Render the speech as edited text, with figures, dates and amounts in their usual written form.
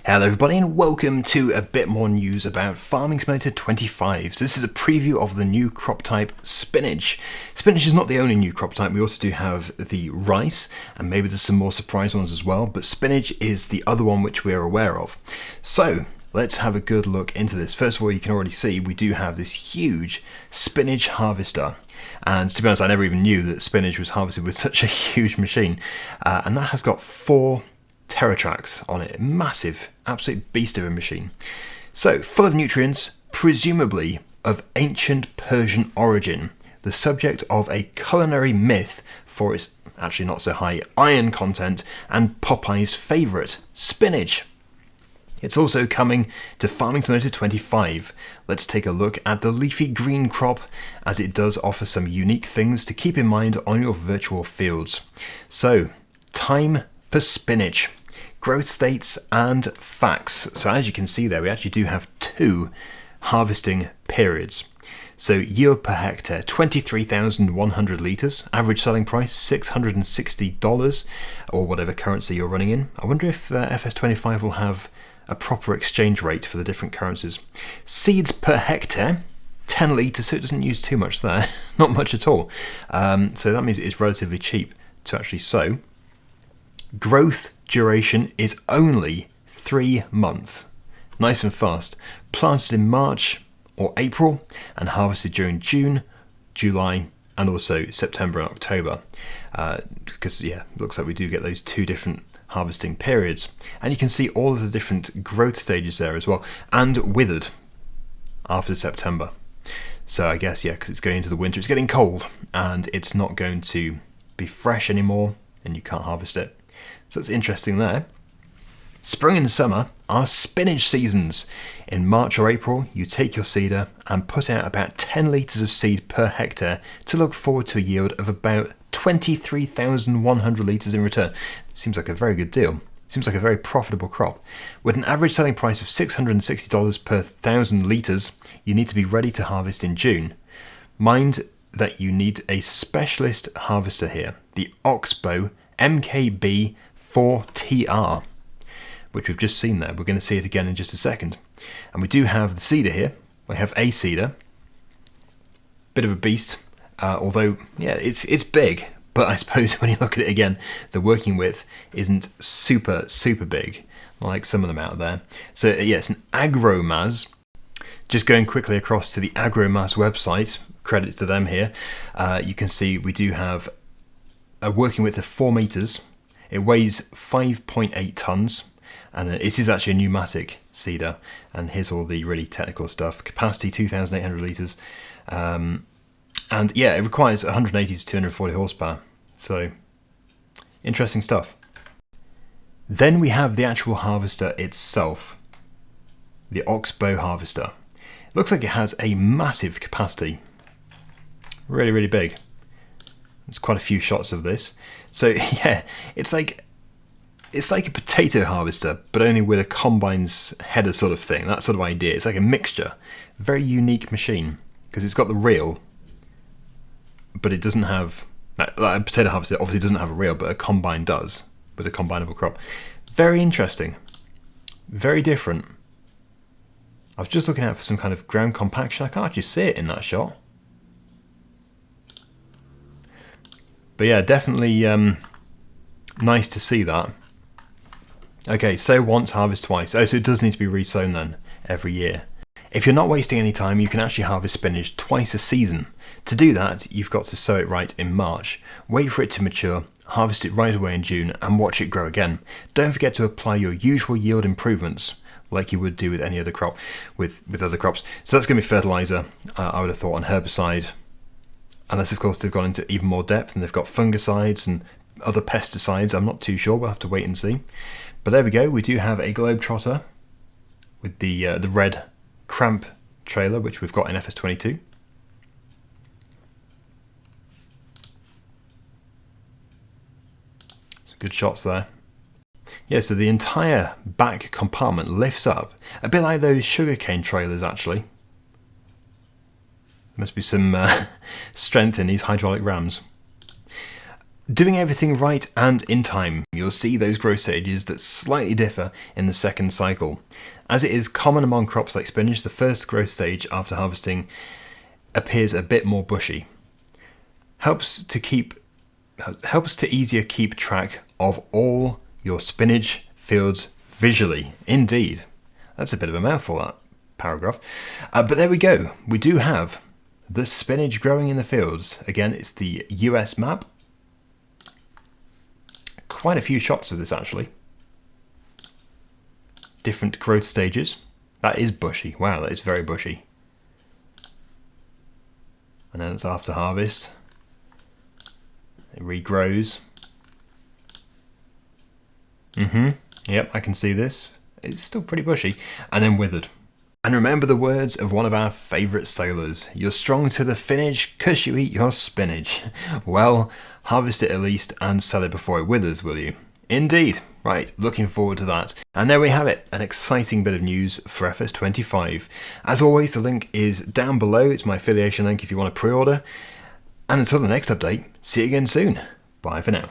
Hello everybody and welcome to a bit more news about Farming Simulator 25. So this is a preview of the new crop type spinach. Spinach is not the only new crop type, we also do have the rice and maybe there's some more surprise ones as well, but spinach is the other one which we are aware of. So let's have a good look into this. First of all, you can already see we do have this huge spinach harvester. And to be honest, I never even knew that spinach was harvested with such a huge machine. And that has got 4 TerraTracks on it. Massive, absolute beast of a machine. So, full of nutrients, presumably of ancient Persian origin, the subject of a culinary myth for its actually not so high iron content, and Popeye's favourite, spinach. It's also coming to Farming Simulator 25. Let's take a look at the leafy green crop, as it does offer some unique things to keep in mind on your virtual fields. So, time for spinach. Growth states and facts. So as you can see there, we actually do have 2 harvesting periods. So yield per hectare, 23,100 litres. Average selling price, $660, or whatever currency you're running in. I wonder if FS25 will have a proper exchange rate for the different currencies. Seeds per hectare, 10 litres, so it doesn't use too much there. Not much at all. So that means it's relatively cheap to actually sow. Growth duration is only 3 months. Nice and fast. Planted in March or April and harvested during June, July and also September and October. Because yeah, it looks like we do get those 2 different harvesting periods. And you can see all of the different growth stages there as well. And withered after September. So I guess, yeah, because it's going into the winter, it's getting cold and it's not going to be fresh anymore and you can't harvest it. So it's interesting there. Spring and summer are spinach seasons. In March or April, you take your seeder and put out about 10 litres of seed per hectare to look forward to a yield of about 23,100 litres in return. Seems like a very good deal. Seems like a very profitable crop. With an average selling price of $660 per 1,000 litres, you need to be ready to harvest in June. Mind that you need a specialist harvester here, the Oxbow MKB 4TR, which we've just seen there. We're going to see it again in just a second. And we do have the seeder here. We have a seeder. Bit of a beast, although, yeah, it's big. But I suppose when you look at it again, the working width isn't super big, like some of them out there. So, yeah, it's an AgroMaz. Just going quickly across to the AgroMaz website, credit to them here. You can see we do have a working width of 4 meters. It weighs 5.8 tons, and it is actually a pneumatic seeder. And here's all the really technical stuff. Capacity 2,800 litres, and yeah, it requires 180 to 240 horsepower. So interesting stuff. Then we have the actual harvester itself, the Oxbow harvester. It looks like it has a massive capacity, really big. There's quite a few shots of this. So yeah, it's like a potato harvester, but only with a combine's header sort of thing. That sort of idea. It's like a mixture. Very unique machine because it's got the reel, but it doesn't have. Like a potato harvester obviously doesn't have a reel, but a combine does with a combinable crop. Very interesting. Very different. I was just looking out for some kind of ground compaction. I can't actually see it in that shot. But yeah, definitely nice to see that. Okay, sow once, harvest twice. Oh, so it does need to be resown then every year. If you're not wasting any time, you can actually harvest spinach twice a season. To do that, you've got to sow it right in March, wait for it to mature, harvest it right away in June, and watch it grow again. Don't forget to apply your usual yield improvements, like you would do with any other crop, with other crops. So that's going to be fertilizer, I would have thought, on herbicide. Unless, of course, they've gone into even more depth and they've got fungicides and other pesticides. I'm not too sure. We'll have to wait and see. But there we go. We do have a Globetrotter with the red cramp trailer, which we've got in FS22. Some good shots there. Yeah, so the entire back compartment lifts up. A bit like those sugarcane trailers, actually. Must be some strength in these hydraulic rams. doing everything right and in time, you'll see those growth stages that slightly differ in the second cycle. As it is common among crops like spinach, the first growth stage after harvesting appears a bit more bushy. Helps to easier keep track of all your spinach fields visually. Indeed. That's a bit of a mouthful, that paragraph. But there we go. We do have the spinach growing in the fields. Again, it's the US map. Quite a few shots of this, actually. Different growth stages. That is bushy. Wow, that is very bushy. And then it's after harvest. It regrows. Yep, I can see this. It's still pretty bushy. And then withered. And remember the words of one of our favourite sailors. You're strong to the finish 'cause you eat your spinach. Well, harvest it at least and sell it before it withers, will you? Indeed. Right, looking forward to that. And there we have it, an exciting bit of news for FS25. As always, the link is down below. It's my affiliation link if you want to pre-order. And until the next update, see you again soon. Bye for now.